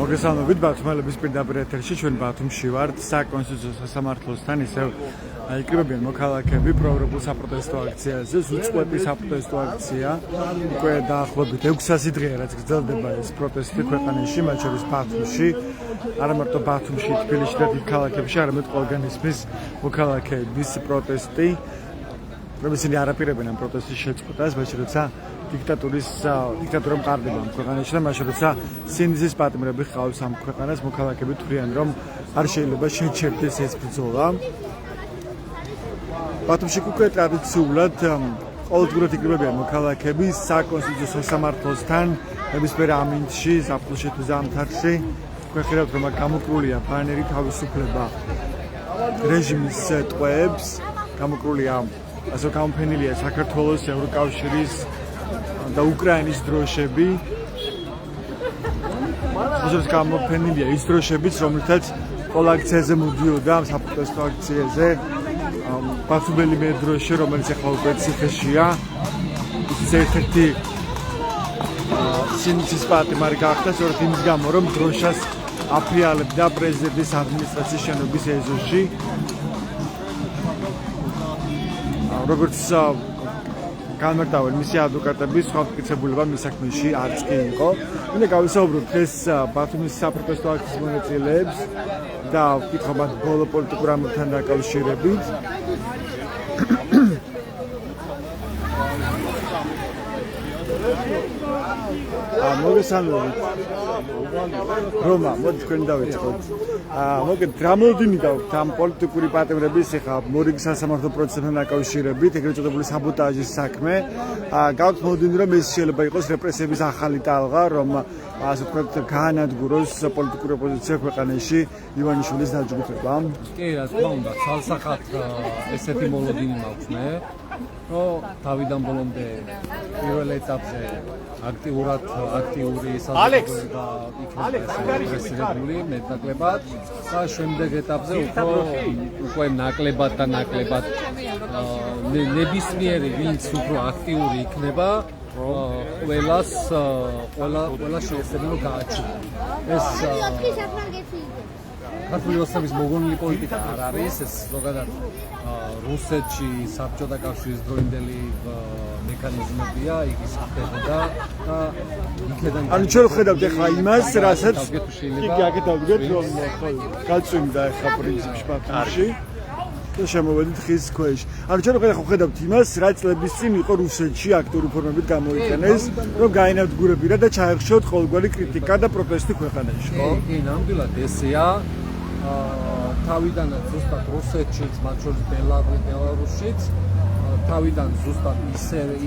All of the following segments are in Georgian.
მოგესალმებით ბათუმელების პირდაპირ ეთერში ჩვენ ბათუმში ვართ საკონსტიტუციო სასამართლოსთან ისევ იკრიბებიან მოქალაქეები პროევროპულ საპროტესტო აქციაზე უწყვეტი საპროტესტო აქცია უკვე დაახლოებით 600 დღეა რაც გრძელდება ეს პროტესტი ქვეყანაში მათ შორის ბათუმში არა მარტო ბათუმში თბილისში და დიდ ქალაქებში არამედ ყველგან ისმის მოქალაქეების პროტესტი ისინი არაპირებენ ამ პროტესტის შეწყვეტას მაშინ როცა დიქტატურა მყარდება ამ ქვეყანაში და მაშინ როცა სინდისის პატიმრები ჰყავს ამ ქვეყანას მოქალაქეები თვლიან რომ არ შეიძლება შეჩერდეს ეს ბრძოლა ბათუმში უკვე ტრადიციულად ყოველდღურად იკრიბებიან მოქალაქეები საკონსტიტუციო სასამართლოსთან ნებისმიერ ამინდში ზაფხულში თუ ზამთარში გვეხირავთ რომ გამოკრულია ფანერი თავისუფლება რეჟიმის ტყვეებს გამოკრულია ასე გამოფენილია საქართველოს ევროკავშირის და უკრაინის დროშები ეს გამოფენილია ის დროშებიც რომლითაც ყველა აქციაზე მოდიოდა საპროტესტო აქციაზე ბათუმელი მე დროშა რომელიც ახლა უკვე ციხეშია ის ერთ-ერთი სინდისის პატიმარი გახდა სწორედ იმის გამო რომ დროშას აფრიალებდა პრეზიდენტის ადმინისტრაციის შენობის ეზოში როგორც განმარტავენ მისი ადვოკატები სხვა მტკიცებულება მის საქმეში არც კი იყო. მინდა გავისაუბროთ დღეს ბათუმის საპროტესტო აქციის მონაწილეებს და ვკითხოთ ბოლო პოლიტიკურ ამბებთან დაკავშირებით. მოგესალმებით. რომა, მოდი თქვენ დავიწყოთ. მოგეთ რამოდენია ამ პოლიტიკური პატიმრების ეხა მორიგის სასამართლო პროცესთან დაკავშირებით, ეგრეთ წოდებული საბოტაჟის საქმე. გაქვთ მოდენი რომ ეს შეიძლება იყოს რეპრესიების ახალი ტალღა, რომ ასე ვთქვათ, გაანადგუროს პოლიტიკური ოპოზიცია ქვეყანაში ივანიშვილის დაჯგუფება. კი, რა თქმა უნდა, ცალსახად ესეთი მოლოდინი მაქვს მე, რომ თავიდან ბოლომდე პირველ ეტაპზე აქტიური საზოგადოება იქნება რეპრესირებული მეტნაკლებად და შემდეგ ეტაპზე უკვე ნაკლებად და ნაკლებად ნებისმიერი ვინც უფრო აქტიური იქნება ყველას შეესწრება რომ გააჩნია ეს ქართული ოსტების მოგონილი პოლიტიკა არ არის ეს ზოგადად რუსეთში საბჭოთა კავშირის დროინდელი მექანიზმებია ის ხდებოდა და იქიდან ანუ ჩვენ ვხედავთ ახლა იმას რასაც კი აქეთ ავდგეთ რომ გაწვიმდა ახლა პრინციპში ბათუმში და შემოვედით ხის ქვეშ ანუ ჩვენ ვხედავთ იმას რაც წლების წინ იყო რუსეთში აქტიური ფორმებით გამოიყენეს რომ გაენადგურებინა და ჩაეხშოთ ყოველგვარი კრიტიკა და პროტესტი ქვეყანაში ხო კი ნამდვილად ესეა თავიდან ზუსტად რუსეთშიც, მათ შორის ბელარუსშიც, თავიდან ზუსტად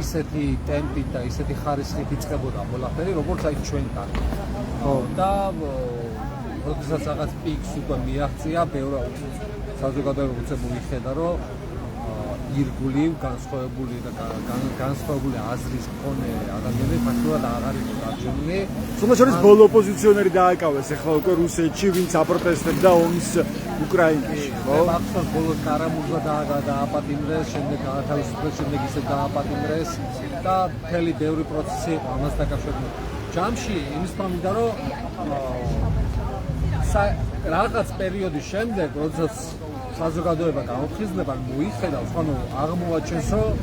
ისეთი ტემპით და ისეთი ხარისხით იწყებოდა ყველაფერი, როგორც აი ჩვენთან. და როდესაც რაღაც პიკს უკვე მიაღწია, ბევრი საზოგადოება უცებულ იხედა, რომ ირგვლივ განსხვავებული აზრის მქონე ადამიანები ფაქტობრივად აღარ იყო დარჩენილი. თუმცა შორის ბოლო ოპოზიციონერი დააკავეს ახლა უკვე რუსეთში, ვინც აპროტესტებდა ომს უკრაინაში, ხო? ახლა ბოლოს კარამურზა დააპატიმრეს, შემდეგ გაათავისუფლეს, შემდეგ ისე დააპატიმრეს და მთელი ბევრი პროცესი იყო ამას დაკავშირებით. ჯამში იმის თქმა რომ რაღაც პერიოდის შემდეგ, როდესაც საზოგადოება გამოფხიზნება მოიხედავს, ანუ აღმოაჩენს, რომ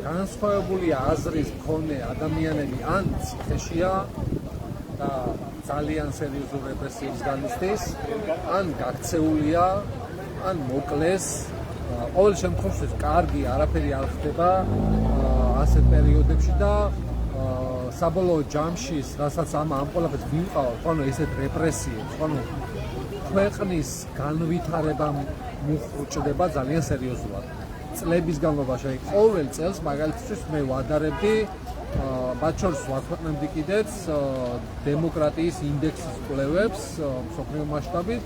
განსხვავებული აზრის მქონე ადამიანები ან ციხეშია და ძალიან სერიოზულ რეპრესიებს განიცდის, ან გაქცეულია, ან მოკლეს. ყოველ შემთხვევაში კარგი არაფერი არ ხდება ასეთ პერიოდებში და საბოლოო ჯამში, რასაც ამ ყველაფერს ვიმყავთ, ანუ ესეთ რეპრესიებს, ანუ ქვეყნის განვითარება მოხუჭდება ძალიან სერიოზულად. წლების განმავლობაში, ყოველ წელს მაგალითად მე ვადარებდი მათ შორის ვაქვეყნებდი კიდეც დემოკრატიის ინდექსის კვლევებს მსოფლიო მასშტაბით.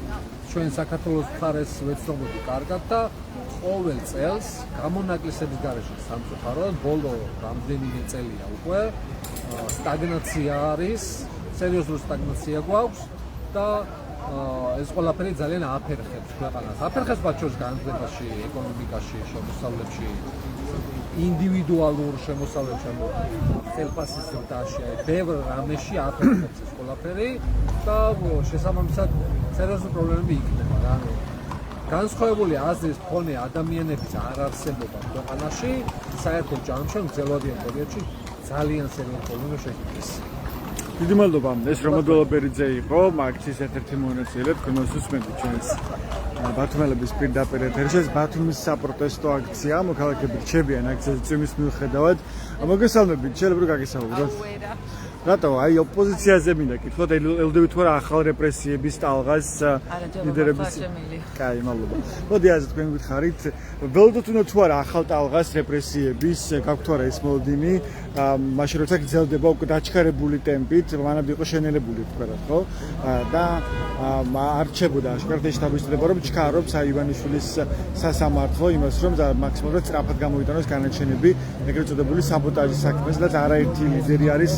ჩვენ საქართველოს მხარეს ვეცნობოდი კარგად და ყოველ წელს გამონაკლისების გარეშე სამწუხაროდ ბოლო რამდენიმე წელია უკვე სტაგნაცია არის, სერიოზული სტაგნაცია გვაქვს და ეს ყველაფერი ძალიან აფერხებს ქვეყანას. აფერხებს მათ შორის განათლებაში, ეკონომიკაში, შემოსავლებში, ინდივიდუალურ შემოსავლებში, წელფასის ზრდაში, ბევრ რამეში აფერხებს ეს ყველაფერი და შესაბამისად სერიოზული პრობლემები იქნება რა. განსხვავებული აზრის მქონე ადამიანების არ არსებობა ქვეყანაში საერთო ჯამში გრძელვადიან პერიოდში ძალიან სერიოზული პრობლემა შექმნის. დიდი მადლობა. ეს რომა გოლობერიძე იყო, აქციის ერთ-ერთი მონაწილე, თქვენ მოსუსმენთ ჩვენს ბათუმელების პირდაპირ ეთერში. ბათუმის საპროტესტო აქცია, მოქალაქეები რჩებიან აქციის წვიმის მიუხედავად. მოგესალმებით, შეიძლება გაგესაუბროთ. რატო აი ოპოზიციაზე მინდა კითხოთ, ელოდებით თუ არა ახალ რეპრესიების ტალღას ლიდერების. კაი, მადლობა. მოდი ასე თქვენ გითხარით, ველოდოთ თუ არა ახალ ტალღას რეპრესიების, გაქვთ თუ არა ეს მოლოდინი, მაშინ როცა გრძელდება უკვე დაჩქარებული ტემპით, მანამდე იყო შენელებული თქვათ, ხო? და არჩებოდა აშკარად შტაბის-დება, რომ ჩქარობს აივანიშვილის სასამართლო იმას, რომ მაქსიმალურად სწრაფად გამოვიტანოს განაჩენები, ეგრეთ წოდებული საბოტაჟის საქმეს და არაერთი ლიდერი არის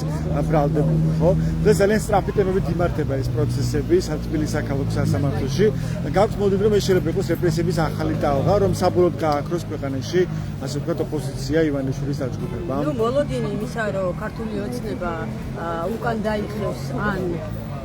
ბრალდებული, ხო? და ძალიან სწრაფი ტემპებით იმართება ეს პროცესები თბილისის საქალაქო სასამართლოში. გაქვთ მოლოდინი, რომ ეს შეიძლება იყოს რეპრესიების ახალი ტალღა, რომ საბოლოოდ გააქროს ქვეყანაში, ასე ვთქვათ, ოპოზიცია ივანიშვილის დაჯგუფება. ნუ მოლოდინი იმისა, რომ ქართული ოცნება უკან დაიხევს ან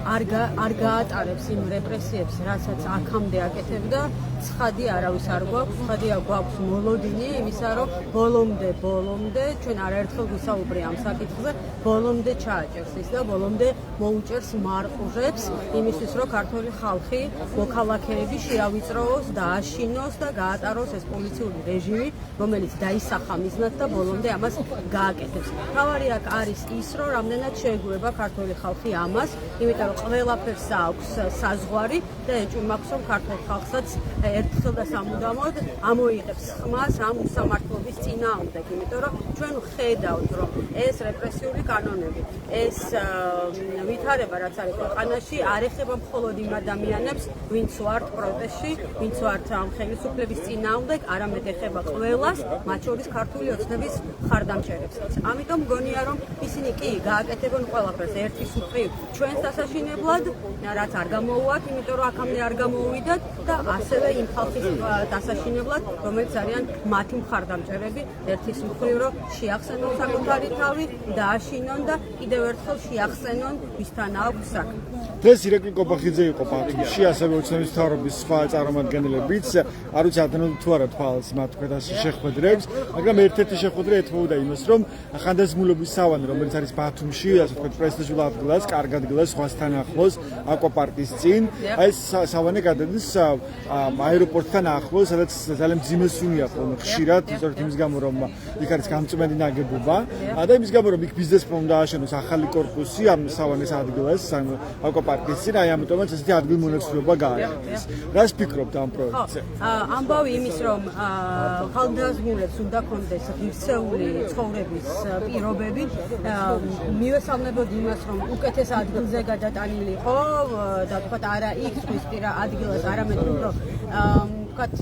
არ გაატარებს იმ რეპრესიებს, რასაც აქამდე აკეთებდა, ცხადი არავის არ გვაქვს, ცხადი გვაქვს მოლოდინი იმისა, რომ ბოლომდე ჩვენ არაერთხელ ვისაუბრე ამ საკითხზე, ბოლომდე ჩააჭერს ის და ბოლომდე მოუჭერს მარყუჟებს იმისთვის, რომ ქართული ხალხი, მოქალაქეები შეავიწროოს, დააშინოს და გაატაროს ეს პოლიციური რეჟიმი, რომელიც დაისახა მიზნად და ბოლომდე ამას გააკეთებს. მთავარი აქ არის ის, რომ რამდენად შეეგუება ქართული ხალხი ამას, იმიტომ რომ ყველაფერს აქვს საზღვარი და ეჭვი მაქვს, რომ ქართულ ხალხსაც ერთხელ და სამუდამოდ ამოიღებს ხმას ამ უსამართლობის წინააღმდეგ, იმიტომ რომ ჩვენ ვხედავთ, რომ ეს რეპრესიული კანონები, ეს ვითარება, რაც არის ქვეყანაში, არ ეხება მხოლოდ იმ ადამიანებს, ვინც ვართ პროტესტში, ვინც ვართ ამ ხელისუფლების წინააღმდეგ, არამედ ეხება ყველას, მათ შორის ქართული ოცნების მხარდამჭერებსაც. ამიტომ მგონია, რომ ისინი კი გააკეთებენ ყველაფერს ერთის მხრივ ჩვენს დასაშინებლად, რაც არ გამოუვათ, იმიტომ რომ აქამდე არ გამოუვიდათ და ასევე იმ ხალხის დასაშინებლად, რომელიც არიან მათი მხარდამჭერები, ერთის მხრივ, რომ შეახსენონ საკუთარი თავი, დააშინონ და კიდევ ერთხელ შეახსენონ ვისთან აქვს საქმე. დღეს ირაკლი კობახიძე იყო ბათუმში, ასევე ოცნების მთავრობის სხვა წარმომადგენლებიც, არ ვიცი ადრინდელ თუ არა თვალს მათ თქვენას შეხვედრებს, მაგრამ ერთ-ერთი შეხვედრა ეთმობდა იმას, რომ ხანდაზმულობის სავანე, რომელიც არის ბათუმში, ასე ვთქვათ, პრესტიჟულ ადგილას, კარგ ადგილას, სხვასთან ახლოს, აკვაპარკის წინ, აი სავანე გადადის აეროპორტთან ახლოს, სადაც ძალიან მძიმე სუნია ხოლმე ხშირად, სწორედ იმის გამო, რომ იქ არის გამწმენდი ნაგებობა, და იმის გამო, რომ იქ ბიზნესმა უნდა ააშენოს ახალი კორპუსი ამ სავანეს ადგილას, აკვაპარკის წინ, აი ამიტომაც ესეთი ადგილმონაცვლეობა გააკეთეს. რას ფიქრობთ ამ პროექტზე? ამბავი იმის, რომ ხალხდაზმულებს უნდა კონდეს ღირსეული ცხოვრების პირობები, მივესალმებოდ იმას, რომ უკეთეს ადგილზე გადატანილიყო და თქვათ არა იქ ზღვისპირა ადგილას, არამედ უფრო ვთქვათ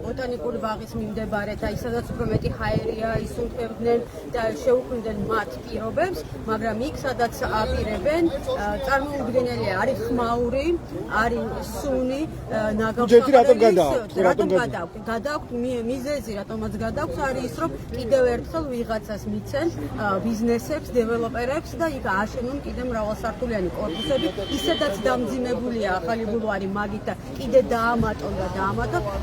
ბოტანიკური ბაღის მიმდებარე და ისედაც უფრო მეტი ჰაერია, ისუნთქებდნენ და შეუქმნდნენ მათ პირობებს, მაგრამ იქ სადაც აპირებენ, წარმოუდგენელია, არის ხმაური, არის სუნი, გადააქვთ მიზეზი, რატომაც გადააქვთ, არის ის, რომ კიდევ ერთხელ ვიღაცას მიცენ ბიზნესებს, დეველოპერებს და იქ ააშენონ კიდევ მრავალსართულიანი კორპუსები, ისედაც დამძიმებულია ახალი ბულვარი მაგით და კიდე დაამატონ.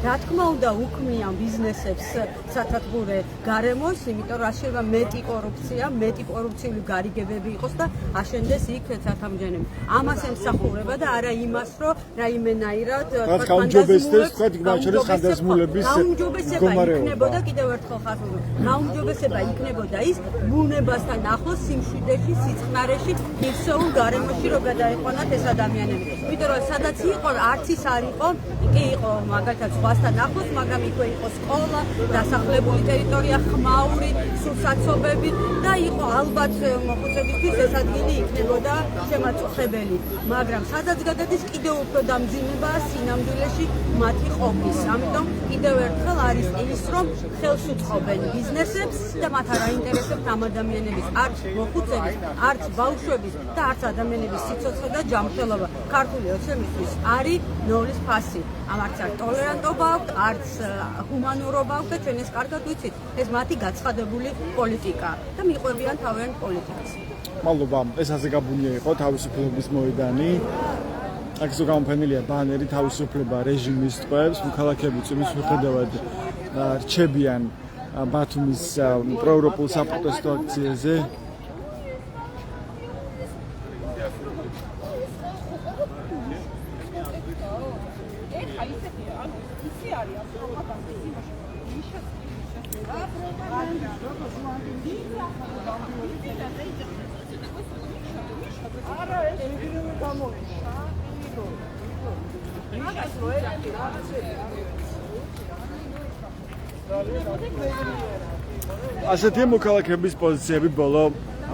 რა თქმა უნდა უქმნიან ბიზნესებს სათათბურე გარემოს, იმიტომ რომ შეიძლება მეტი კორუფცია, მეტი კორუფციული გარიგებები იყოს და აშენდეს იქ ცათამბჯენები. ამას ემსახურება და არა იმას, რომ რაიმენაირად გაუმჯობესება იქნებოდა, კიდევ ერთხელ ხაზობ, გაუმჯობესება იქნებოდა ის ბუნებასთან ახლოს, სიმშვიდეში, სიწყნარეში, ღირსეულ გარემოში, რომ გადაეყვანათ ეს ადამიანები. იმიტომ რომ სადაც იყო, არც ის არ იყო, კი იყო მაგალითად ზღვასთან ახლოს, მაგრამ იქვე იყო სკოლა, დასახლებული ტერიტორია, ხმაური, სულსაცობები და იყო ალბათ მოხუცებისთვის ეს ადგილი იქნებოდა შემაწუხებელი. მაგრამ სადაც გადადის კიდევ უფრო დამძიმებაა სინამდვილეში მათი ყოფის. ამიტომ კიდევ ერთხელ არის ის, რომ ხელს უწყობენ ბიზნესებს და მათ არ აინტერესებთ ამ ადამიანების არც მოხუცების, არც ბავშვების და არც ადამიანების სიცოცხლე და ჯანმრთელობა. ქართული ოცნებისთვის არის ნოლის ფასი. არც ტოლერანტობა აქვს, არც ჰუმანურობა აქვს და ჩვენ ეს კარგად ვიცით. ეს მათი გაცხადებული პოლიტიკაა და მიყვებიან თავიანთ პოლიტიკას. მადლობა. ეს ასე გაბუნია იყო თავისუფლების მოედანი. აქ ზოგადად გამოფენილია ბანერი თავისუფლება რეჟიმის ტყვეებს, მოქალაქეებიც იმის მიუხედავად რჩებიან ბათუმის პროევროპულ საპროტესტო აქციაზე. ასეთი მოქალაქეების პოზიციები ბოლო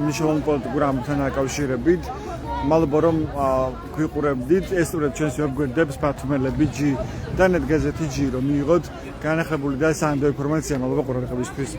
მნიშვნელოვანი პოლიტიკურ ამბებთან დაკავშირებით. მალობა რომ გვიყურებდით, ესწრებთ ჩვენს ვებგვერდებს ბათუმელები G და net გაზეთი G, რომ მიიღოთ განახილებული და სანდო ინფორმაცია. მადლობა ყურადღებისთვის.